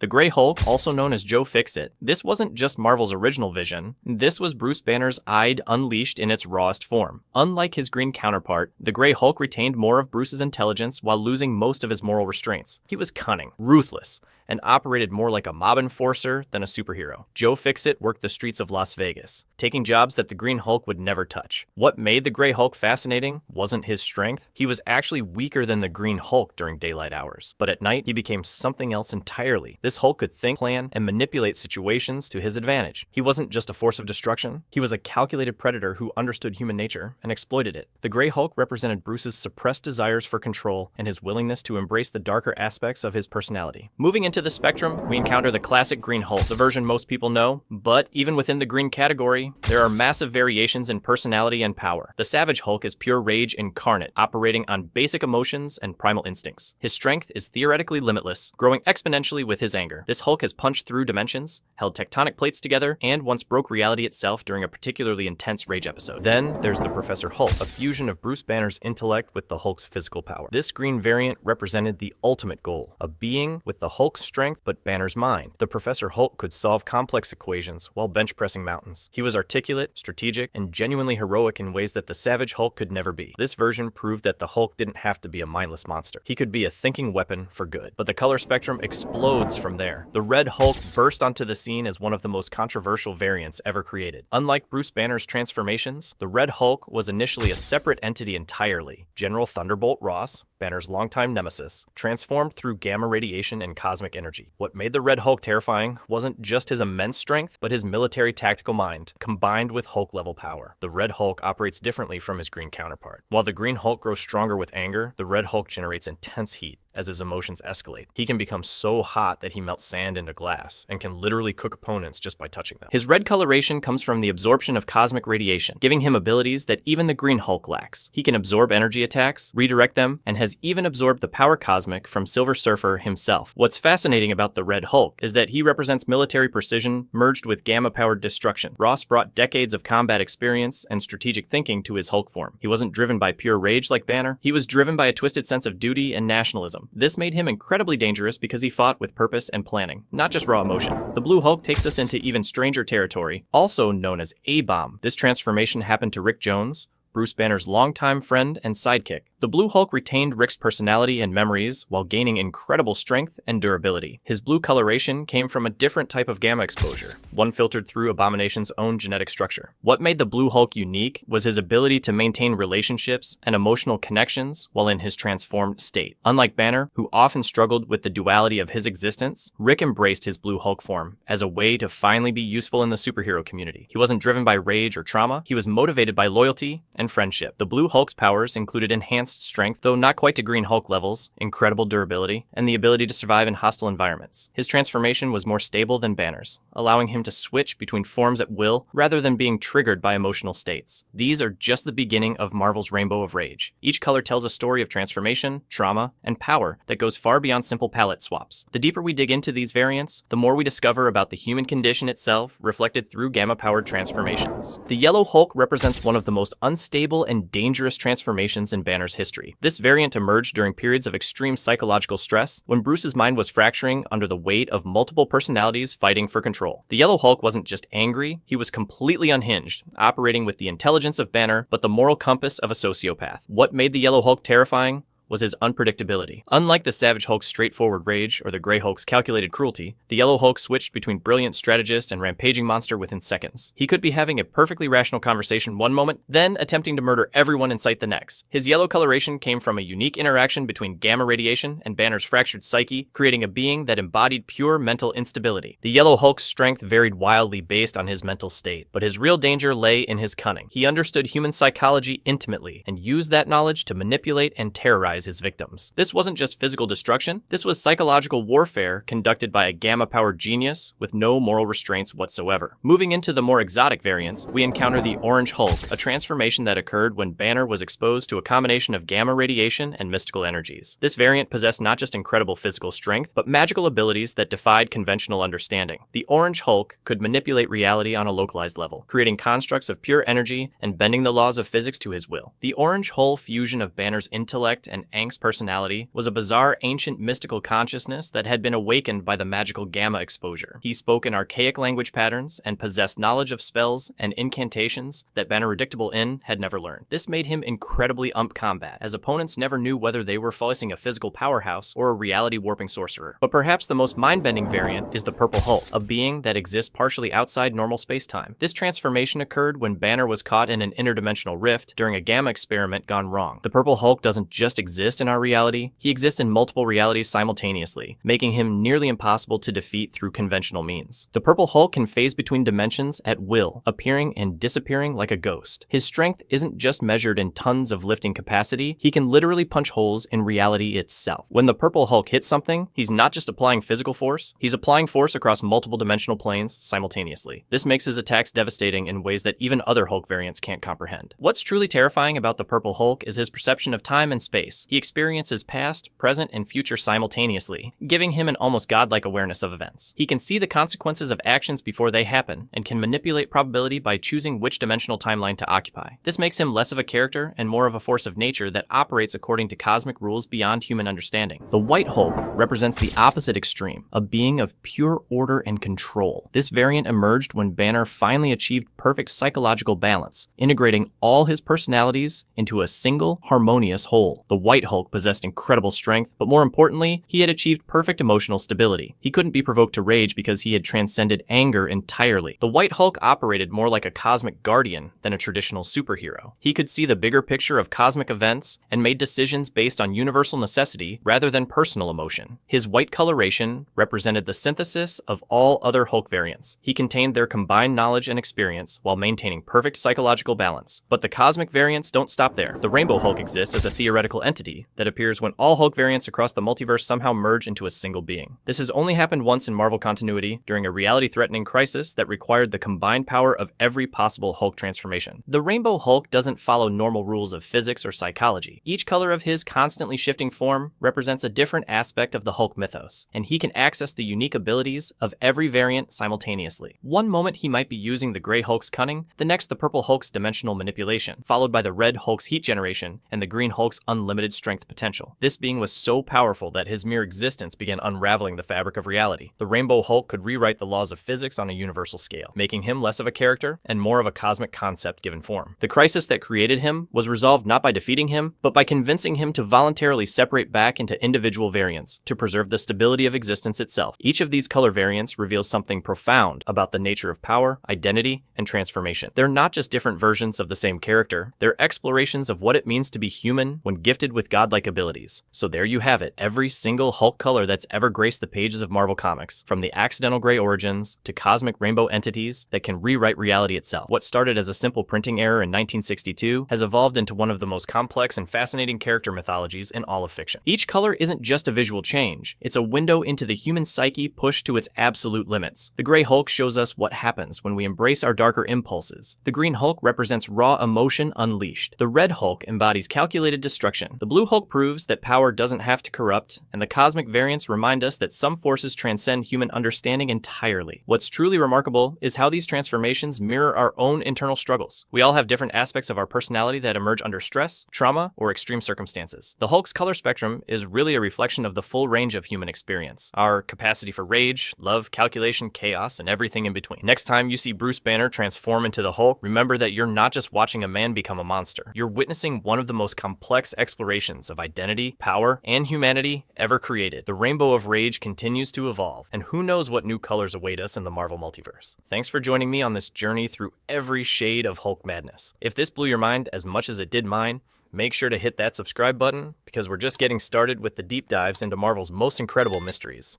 The Grey Hulk, also known as Joe Fixit, this wasn't just Marvel's original vision, this was Bruce Banner's Ide unleashed in its rawest form. Unlike his green counterpart, the Grey Hulk retained more of Bruce's intelligence while losing most of his moral restraints. He was cunning, ruthless, and operated more like a mob enforcer than a superhero. Joe Fixit worked the streets of Las Vegas, taking jobs that the Green Hulk would never touch. What made the Grey Hulk fascinating wasn't his strength. He was actually weaker than the Green Hulk during daylight hours. But at night, he became something else entirely. This Hulk could think, plan, and manipulate situations to his advantage. He wasn't just a force of destruction. He was a calculated predator who understood human nature and exploited it. The Grey Hulk represented Bruce's suppressed desires for control and his willingness to embrace the darker aspects of his personality. Moving into the spectrum, we encounter the classic Green Hulk, the version most people know, but even within the green category, there are massive variations in personality and power. The Savage Hulk is pure rage incarnate, operating on basic emotions and primal instincts. His strength is theoretically limitless, growing exponentially with his anger. This Hulk has punched through dimensions, held tectonic plates together, and once broke reality itself during a particularly intense rage episode. Then there's the Professor Hulk, a fusion of Bruce Banner's intellect with the Hulk's physical power. This green variant represented the ultimate goal, a being with the Hulk's strength but Banner's mind. The Professor Hulk could solve complex equations while bench pressing mountains. He was articulate, strategic, and genuinely heroic in ways that the Savage Hulk could never be. This version proved that the Hulk didn't have to be a mindless monster. He could be a thinking weapon for good. But the color spectrum explodes from there. The Red Hulk burst onto the scene as one of the most controversial variants ever created. Unlike Bruce Banner's transformations, the Red Hulk was initially a separate entity entirely. General Thunderbolt Ross, Banner's longtime nemesis, transformed through gamma radiation and cosmic energy. What made the Red Hulk terrifying wasn't just his immense strength, but his military tactical mind, combined with Hulk-level power. The Red Hulk operates differently from his green counterpart. While the Green Hulk grows stronger with anger, the Red Hulk generates intense heat as his emotions escalate. He can become so hot that he melts sand into glass and can literally cook opponents just by touching them. His red coloration comes from the absorption of cosmic radiation, giving him abilities that even the Green Hulk lacks. He can absorb energy attacks, redirect them, and has even absorbed the power cosmic from Silver Surfer himself. What's fascinating about the Red Hulk is that he represents military precision merged with gamma-powered destruction. Ross brought decades of combat experience and strategic thinking to his Hulk form. He wasn't driven by pure rage like Banner. He was driven by a twisted sense of duty and nationalism. This made him incredibly dangerous because he fought with purpose and planning, not just raw emotion. The Blue Hulk takes us into even stranger territory, also known as A-Bomb. This transformation happened to Rick Jones, Bruce Banner's longtime friend and sidekick. The Blue Hulk retained Rick's personality and memories while gaining incredible strength and durability. His blue coloration came from a different type of gamma exposure, one filtered through Abomination's own genetic structure. What made the Blue Hulk unique was his ability to maintain relationships and emotional connections while in his transformed state. Unlike Banner, who often struggled with the duality of his existence, Rick embraced his Blue Hulk form as a way to finally be useful in the superhero community. He wasn't driven by rage or trauma, he was motivated by loyalty and friendship. The Blue Hulk's powers included enhanced strength, though not quite to Green Hulk levels, incredible durability, and the ability to survive in hostile environments. His transformation was more stable than Banner's, allowing him to switch between forms at will rather than being triggered by emotional states. These are just the beginning of Marvel's Rainbow of Rage. Each color tells a story of transformation, trauma, and power that goes far beyond simple palette swaps. The deeper we dig into these variants, the more we discover about the human condition itself reflected through gamma-powered transformations. The Yellow Hulk represents one of the most unstable and dangerous transformations in Banner's history. This variant emerged during periods of extreme psychological stress when Bruce's mind was fracturing under the weight of multiple personalities fighting for control. The Yellow Hulk wasn't just angry, he was completely unhinged, operating with the intelligence of Banner but the moral compass of a sociopath. What made the Yellow Hulk terrifying was his unpredictability. Unlike the Savage Hulk's straightforward rage or the Grey Hulk's calculated cruelty, the Yellow Hulk switched between brilliant strategist and rampaging monster within seconds. He could be having a perfectly rational conversation one moment, then attempting to murder everyone in sight the next. His yellow coloration came from a unique interaction between gamma radiation and Banner's fractured psyche, creating a being that embodied pure mental instability. The Yellow Hulk's strength varied wildly based on his mental state, but his real danger lay in his cunning. He understood human psychology intimately and used that knowledge to manipulate and terrorize his victims. This wasn't just physical destruction, this was psychological warfare conducted by a gamma-powered genius with no moral restraints whatsoever. Moving into the more exotic variants, we encounter the Orange Hulk, a transformation that occurred when Banner was exposed to a combination of gamma radiation and mystical energies. This variant possessed not just incredible physical strength, but magical abilities that defied conventional understanding. The Orange Hulk could manipulate reality on a localized level, creating constructs of pure energy and bending the laws of physics to his will. The Orange Hull fusion of Banner's intellect and Aang's personality was a bizarre, ancient, mystical consciousness that had been awakened by the magical gamma exposure. He spoke in archaic language patterns and possessed knowledge of spells and incantations that Banner Redictable In had never learned. This made him incredibly combat, as opponents never knew whether they were facing a physical powerhouse or a reality-warping sorcerer. But perhaps the most mind-bending variant is the Purple Hulk, a being that exists partially outside normal space-time. This transformation occurred when Banner was caught in an interdimensional rift during a gamma experiment gone wrong. The Purple Hulk doesn't just exist in our reality, he exists in multiple realities simultaneously, making him nearly impossible to defeat through conventional means. The Purple Hulk can phase between dimensions at will, appearing and disappearing like a ghost. His strength isn't just measured in tons of lifting capacity, he can literally punch holes in reality itself. When the Purple Hulk hits something, he's not just applying physical force, he's applying force across multiple dimensional planes simultaneously. This makes his attacks devastating in ways that even other Hulk variants can't comprehend. What's truly terrifying about the Purple Hulk is his perception of time and space. He experiences past, present, and future simultaneously, giving him an almost godlike awareness of events. He can see the consequences of actions before they happen, and can manipulate probability by choosing which dimensional timeline to occupy. This makes him less of a character and more of a force of nature that operates according to cosmic rules beyond human understanding. The White Hulk represents the opposite extreme, a being of pure order and control. This variant emerged when Banner finally achieved perfect psychological balance, integrating all his personalities into a single, harmonious whole. The White Hulk possessed incredible strength, but more importantly, he had achieved perfect emotional stability. He couldn't be provoked to rage because he had transcended anger entirely. The White Hulk operated more like a cosmic guardian than a traditional superhero. He could see the bigger picture of cosmic events and made decisions based on universal necessity rather than personal emotion. His white coloration represented the synthesis of all other Hulk variants. He contained their combined knowledge and experience while maintaining perfect psychological balance. But the cosmic variants don't stop there. The Rainbow Hulk exists as a theoretical entity that appears when all Hulk variants across the multiverse somehow merge into a single being. This has only happened once in Marvel continuity during a reality-threatening crisis that required the combined power of every possible Hulk transformation. The Rainbow Hulk doesn't follow normal rules of physics or psychology. Each color of his constantly shifting form represents a different aspect of the Hulk mythos, and he can access the unique abilities of every variant simultaneously. One moment he might be using the Gray Hulk's cunning, the next the Purple Hulk's dimensional manipulation, followed by the Red Hulk's heat generation and the Green Hulk's unlimited strength potential. This being was so powerful that his mere existence began unraveling the fabric of reality. The Rainbow Hulk could rewrite the laws of physics on a universal scale, making him less of a character and more of a cosmic concept given form. The crisis that created him was resolved not by defeating him, but by convincing him to voluntarily separate back into individual variants to preserve the stability of existence itself. Each of these color variants reveals something profound about the nature of power, identity, and transformation. They're not just different versions of the same character, they're explorations of what it means to be human when gifted with godlike abilities. So there you have it, every single Hulk color that's ever graced the pages of Marvel Comics, from the accidental gray origins to cosmic rainbow entities that can rewrite reality itself. What started as a simple printing error in 1962 has evolved into one of the most complex and fascinating character mythologies in all of fiction. Each color isn't just a visual change, it's a window into the human psyche pushed to its absolute limits. The Gray Hulk shows us what happens when we embrace our darker impulses. The Green Hulk represents raw emotion unleashed. The Red Hulk embodies calculated destruction. The Blue Hulk proves that power doesn't have to corrupt, and the cosmic variants remind us that some forces transcend human understanding entirely. What's truly remarkable is how these transformations mirror our own internal struggles. We all have different aspects of our personality that emerge under stress, trauma, or extreme circumstances. The Hulk's color spectrum is really a reflection of the full range of human experience. Our capacity for rage, love, calculation, chaos, and everything in between. Next time you see Bruce Banner transform into the Hulk, remember that you're not just watching a man become a monster. You're witnessing one of the most complex explorations of identity, power, and humanity ever created. The Rainbow of Rage continues to evolve, and who knows what new colors await us in the Marvel multiverse. Thanks for joining me on this journey through every shade of Hulk madness. If this blew your mind as much as it did mine, make sure to hit that subscribe button, because we're just getting started with the deep dives into Marvel's most incredible mysteries.